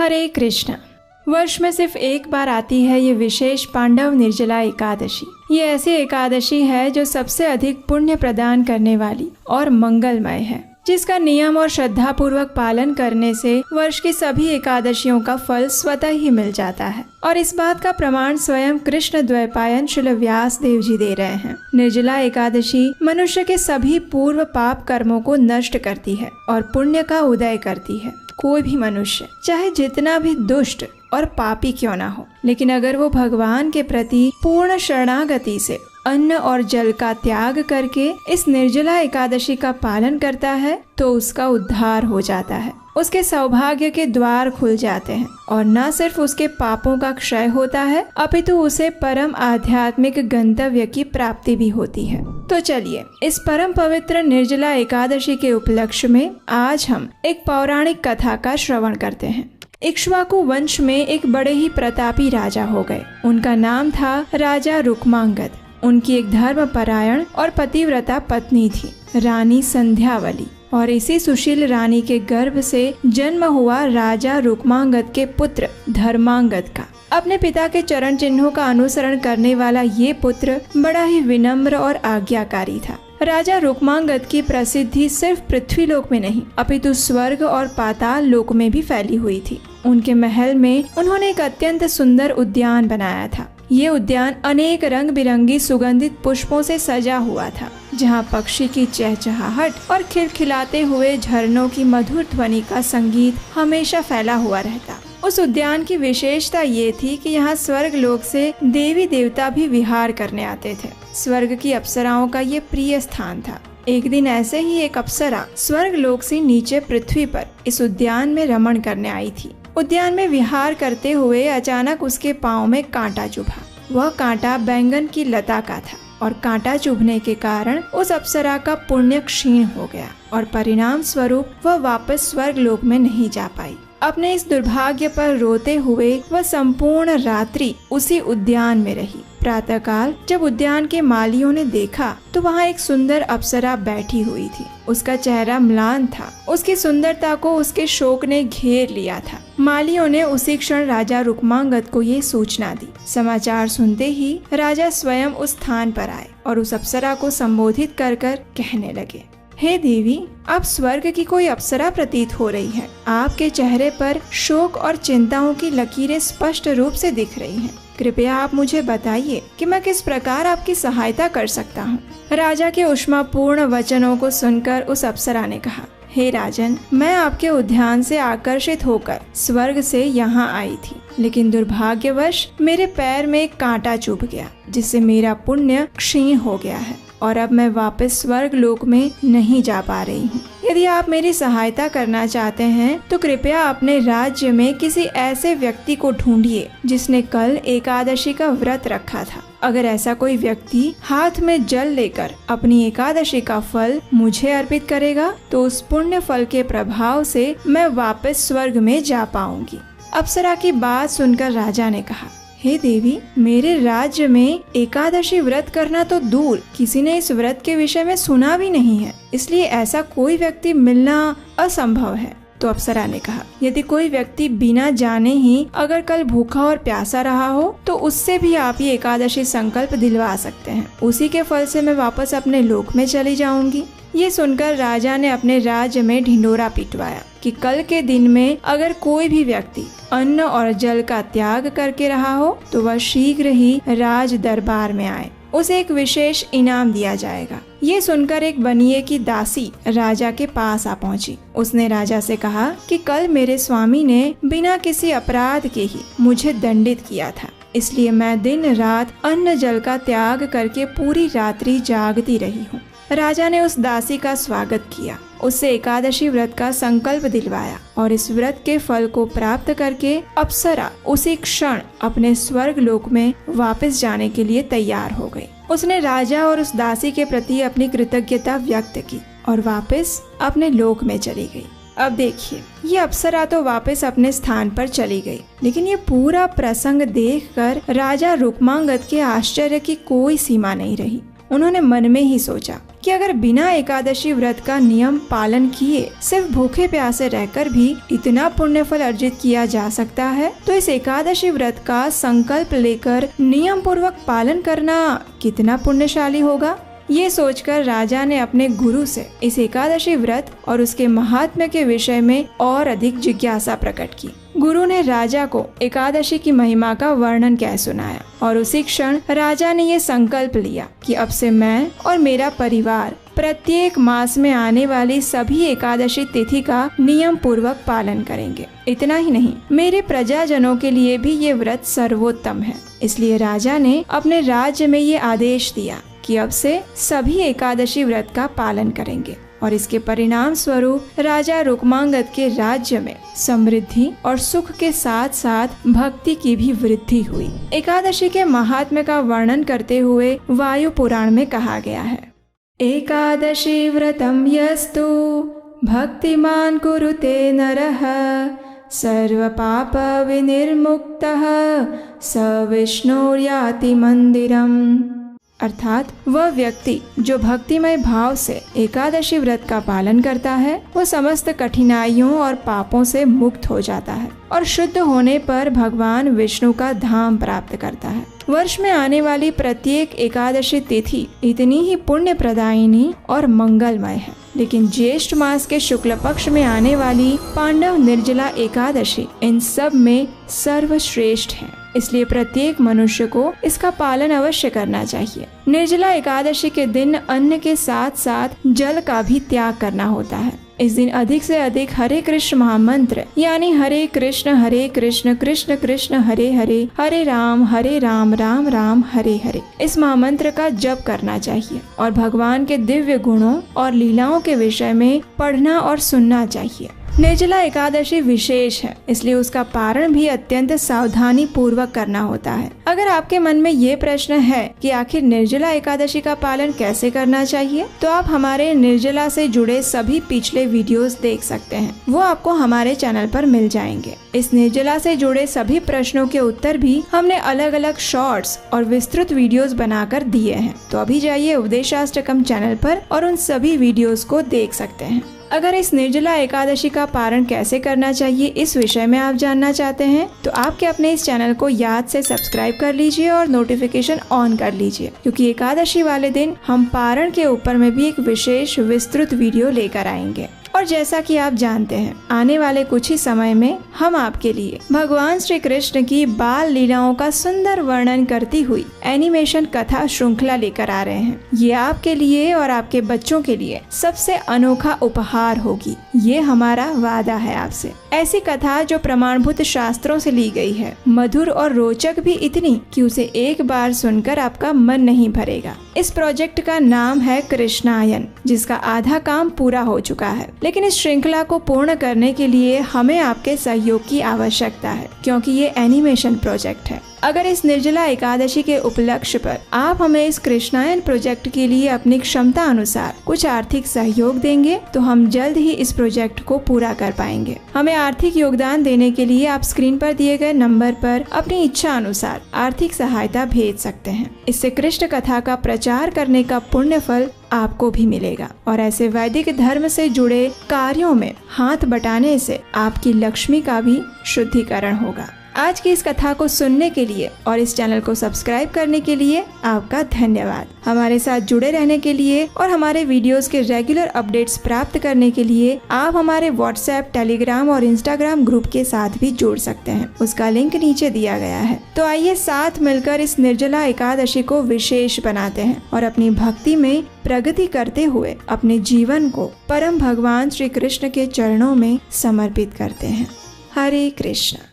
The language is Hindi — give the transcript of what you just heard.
हरे कृष्ण। वर्ष में सिर्फ एक बार आती है ये विशेष पांडव निर्जला एकादशी। ये ऐसी एकादशी है जो सबसे अधिक पुण्य प्रदान करने वाली और मंगलमय है, जिसका नियम और श्रद्धा पूर्वक पालन करने से वर्ष की सभी एकादशियों का फल स्वतः ही मिल जाता है। और इस बात का प्रमाण स्वयं कृष्ण द्वैपायन श्रील व्यास देव जी दे रहे हैं। निर्जला एकादशी मनुष्य के सभी पूर्व पाप कर्मों को नष्ट करती है और पुण्य का उदय करती है। कोई भी मनुष्य चाहे जितना भी दुष्ट और पापी क्यों ना हो, लेकिन अगर वो भगवान के प्रति पूर्ण शरणागति से अन्न और जल का त्याग करके इस निर्जला एकादशी का पालन करता है तो उसका उद्धार हो जाता है, उसके सौभाग्य के द्वार खुल जाते हैं और न सिर्फ उसके पापों का क्षय होता है अपितु उसे परम आध्यात्मिक गंतव्य की प्राप्ति भी होती है। तो चलिए इस परम पवित्र निर्जला एकादशी के उपलक्ष्य में आज हम एक पौराणिक कथा का श्रवण करते हैं। इक्ष्वाकु वंश में एक बड़े ही प्रतापी राजा हो गए। उनका नाम था राजा रुक्मांगद। उनकी एक धर्मपरायण और पतिव्रता पत्नी थी, रानी संध्यावली। और इसी सुशील रानी के गर्भ से जन्म हुआ राजा रुक्मांगद के पुत्र धर्मांगद का। अपने पिता के चरण चिन्हों का अनुसरण करने वाला ये पुत्र बड़ा ही विनम्र और आज्ञाकारी था। राजा रुक्मांगद की प्रसिद्धि सिर्फ पृथ्वी लोक में नहीं अपितु स्वर्ग और पाताल लोक में भी फैली हुई थी। उनके महल में उन्होंने एक अत्यंत सुंदर उद्यान बनाया था। ये उद्यान अनेक रंग बिरंगी सुगंधित पुष्पों से सजा हुआ था, जहाँ पक्षी की चहचहाहट और खिलखिलाते हुए झरनों की मधुर ध्वनि का संगीत हमेशा फैला हुआ रहता। उस उद्यान की विशेषता ये थी कि यहाँ स्वर्ग लोक से देवी देवता भी विहार करने आते थे। स्वर्ग की अप्सराओं का ये प्रिय स्थान था। एक दिन ऐसे ही एक अप्सरा स्वर्ग लोक से नीचे पृथ्वी पर इस उद्यान में रमण करने आई थी। उद्यान में विहार करते हुए अचानक उसके पाँव में कांटा चुभा। वह कांटा बैंगन की लता का था और कांटा चुभने के कारण उस अप्सरा का पुण्य क्षीण हो गया और परिणाम स्वरूप वह वापस स्वर्ग लोक में नहीं जा पाई। अपने इस दुर्भाग्य पर रोते हुए वह संपूर्ण रात्रि उसी उद्यान में रही। प्रातःकाल जब उद्यान के मालियों ने देखा तो वहाँ एक सुंदर अप्सरा बैठी हुई थी। उसका चेहरा म्लान था। उसकी सुंदरता को उसके शोक ने घेर लिया था। मालियों ने उसी क्षण राजा रुक्मांगद को ये सूचना दी। समाचार सुनते ही राजा स्वयं उस स्थान पर आए और उस अप्सरा को संबोधित कर कहने लगे, हे देवी, आप स्वर्ग की कोई अप्सरा प्रतीत हो रही है। आपके चेहरे पर शोक और चिंताओं की लकीरें स्पष्ट रूप से दिख रही हैं। कृपया आप मुझे बताइए कि मैं किस प्रकार आपकी सहायता कर सकता हूँ। राजा के ऊष्मापूर्ण वचनों को सुनकर उस अप्सरा ने कहा, हे राजन, मैं आपके उद्यान से आकर्षित होकर स्वर्ग से यहाँ आई थी, लेकिन दुर्भाग्यवश मेरे पैर में एक कांटा चुभ गया, जिससे मेरा पुण्य क्षीण हो गया है और अब मैं वापस स्वर्ग लोक में नहीं जा पा रही हूँ। यदि आप मेरी सहायता करना चाहते हैं तो कृपया अपने राज्य में किसी ऐसे व्यक्ति को ढूंढिए जिसने कल एकादशी का व्रत रखा था। अगर ऐसा कोई व्यक्ति हाथ में जल लेकर अपनी एकादशी का फल मुझे अर्पित करेगा तो उस पुण्य फल के प्रभाव से मैं वापस स्वर्ग में जा पाऊंगी। अप्सरा की बात सुनकर राजा ने कहा, हे देवी, मेरे राज्य में एकादशी व्रत करना तो दूर, किसी ने इस व्रत के विषय में सुना भी नहीं है, इसलिए ऐसा कोई व्यक्ति मिलना असंभव है। तो अप्सरा ने कहा, यदि कोई व्यक्ति बिना जाने ही अगर कल भूखा और प्यासा रहा हो तो उससे भी आप ये एकादशी संकल्प दिलवा सकते हैं। उसी के फल से मैं वापस अपने लोक में चली जाऊंगी। ये सुनकर राजा ने अपने राज्य में ढिंडोरा पिटवाया कि कल के दिन में अगर कोई भी व्यक्ति अन्न और जल का त्याग करके रहा हो तो वह शीघ्र ही राज दरबार में आए, उसे एक विशेष इनाम दिया जाएगा। ये सुनकर एक बनिए की दासी राजा के पास आ पहुंची। उसने राजा से कहा कि कल मेरे स्वामी ने बिना किसी अपराध के ही मुझे दंडित किया था, इसलिए मैं दिन रात अन्न जल का त्याग करके पूरी रात्रि जागती रही हूँ। राजा ने उस दासी का स्वागत किया, उससे एकादशी व्रत का संकल्प दिलवाया और इस व्रत के फल को प्राप्त करके अप्सरा उसी क्षण अपने स्वर्ग लोक में वापस जाने के लिए तैयार हो गई। उसने राजा और उस दासी के प्रति अपनी कृतज्ञता व्यक्त की और वापस अपने लोक में चली गई। अब देखिए, ये अप्सरा तो वापस अपने स्थान पर चली गई, लेकिन ये पूरा प्रसंग देखकर राजा रुक्मांगद के आश्चर्य की कोई सीमा नहीं रही। उन्होंने मन में ही सोचा कि अगर बिना एकादशी व्रत का नियम पालन किए सिर्फ भूखे प्यासे रहकर भी इतना पुण्य फल अर्जित किया जा सकता है, तो इस एकादशी व्रत का संकल्प लेकर नियम पूर्वक पालन करना कितना पुण्यशाली होगा। ये सोचकर राजा ने अपने गुरु से इस एकादशी व्रत और उसके महात्म्य के विषय में और अधिक जिज्ञासा प्रकट की। गुरु ने राजा को एकादशी की महिमा का वर्णन कह सुनाया और उसी क्षण राजा ने ये संकल्प लिया कि अब से मैं और मेरा परिवार प्रत्येक मास में आने वाली सभी एकादशी तिथि का नियम पूर्वक पालन करेंगे। इतना ही नहीं, मेरे प्रजाजनों के लिए भी ये व्रत सर्वोत्तम है। इसलिए राजा ने अपने राज्य में ये आदेश दिया कि अब से सभी एकादशी व्रत का पालन करेंगे और इसके परिणाम स्वरूप राजा रुक्मांगद के राज्य में समृद्धि और सुख के साथ साथ भक्ति की भी वृद्धि हुई। एकादशी के महात्म्य का वर्णन करते हुए वायु पुराण में कहा गया है, एकादशी व्रतम यस्तु भक्तिमान कुरुते नरः सर्व पाप विनिर्मुक्तः स विष्णुर्याति मंदिरम। अर्थात वह व्यक्ति जो भक्तिमय भाव से एकादशी व्रत का पालन करता है वो समस्त कठिनाइयों और पापों से मुक्त हो जाता है और शुद्ध होने पर भगवान विष्णु का धाम प्राप्त करता है। वर्ष में आने वाली प्रत्येक एकादशी तिथि इतनी ही पुण्य प्रदायिनी और मंगलमय है, लेकिन ज्येष्ठ मास के शुक्ल पक्ष में आने वाली पांडव निर्जला एकादशी इन सब में सर्वश्रेष्ठ है। इसलिए प्रत्येक मनुष्य को इसका पालन अवश्य करना चाहिए। निर्जला एकादशी के दिन अन्न के साथ साथ जल का भी त्याग करना होता है। इस दिन अधिक से अधिक हरे कृष्ण महामंत्र यानी हरे कृष्ण कृष्ण कृष्ण हरे हरे, हरे राम राम राम हरे हरे, इस महामंत्र का जप करना चाहिए और भगवान के दिव्य गुणों और लीलाओं के विषय में पढ़ना और सुनना चाहिए। निर्जला एकादशी विशेष है, इसलिए उसका पारण भी अत्यंत सावधानी पूर्वक करना होता है। अगर आपके मन में ये प्रश्न है कि आखिर निर्जला एकादशी का पालन कैसे करना चाहिए, तो आप हमारे निर्जला से जुड़े सभी पिछले वीडियोस देख सकते हैं, वो आपको हमारे चैनल पर मिल जाएंगे। इस निर्जला से जुड़े सभी प्रश्नों के उत्तर भी हमने अलग अलग शॉर्ट्स और विस्तृत वीडियोस बनाकर दिए हैं, तो अभी जाइए उपदेशाष्टकम चैनल पर और उन सभी वीडियोस को देख सकते हैं। अगर इस निर्जला एकादशी का पारण कैसे करना चाहिए इस विषय में आप जानना चाहते हैं, तो आपके अपने इस चैनल को याद से सब्सक्राइब कर लीजिए और नोटिफिकेशन ऑन कर लीजिए, क्योंकि एकादशी वाले दिन हम पारण के ऊपर में भी एक विशेष विस्तृत वीडियो लेकर आएंगे। और जैसा कि आप जानते हैं, आने वाले कुछ ही समय में हम आपके लिए भगवान श्री कृष्ण की बाल लीलाओं का सुंदर वर्णन करती हुई एनिमेशन कथा श्रृंखला लेकर आ रहे हैं। ये आपके लिए और आपके बच्चों के लिए सबसे अनोखा उपहार होगी, ये हमारा वादा है आपसे। ऐसी कथा जो प्रमाणभूत शास्त्रों से ली गई है, मधुर और रोचक भी इतनी कि उसे एक बार सुनकर आपका मन नहीं भरेगा। इस प्रोजेक्ट का नाम है कृष्णायन, जिसका आधा काम पूरा हो चुका है, लेकिन इस श्रृंखला को पूर्ण करने के लिए हमें आपके सहयोग की आवश्यकता है, क्योंकि ये एनिमेशन प्रोजेक्ट है। अगर इस निर्जला एकादशी के उपलक्ष्य पर आप हमें इस कृष्णायन प्रोजेक्ट के लिए अपनी क्षमता अनुसार कुछ आर्थिक सहयोग देंगे, तो हम जल्द ही इस प्रोजेक्ट को पूरा कर पाएंगे। हमें आर्थिक योगदान देने के लिए आप स्क्रीन पर दिए गए नंबर पर अपनी इच्छा अनुसार आर्थिक सहायता भेज सकते हैं। इससे कृष्ण कथा का प्रचार करने का पुण्य फल आपको भी मिलेगा और ऐसे वैदिक धर्म से जुड़े कार्यों में हाथ बटाने से आपकी लक्ष्मी का भी शुद्धिकरण होगा। आज की इस कथा को सुनने के लिए और इस चैनल को सब्सक्राइब करने के लिए आपका धन्यवाद। हमारे साथ जुड़े रहने के लिए और हमारे वीडियोस के रेगुलर अपडेट्स प्राप्त करने के लिए आप हमारे व्हाट्सएप, टेलीग्राम और इंस्टाग्राम ग्रुप के साथ भी जुड़ सकते हैं। उसका लिंक नीचे दिया गया है। तो आइए साथ मिलकर इस निर्जला एकादशी को विशेष बनाते हैं और अपनी भक्ति में प्रगति करते हुए अपने जीवन को परम भगवान श्री कृष्ण के चरणों में समर्पित करते हैं। हरे कृष्ण।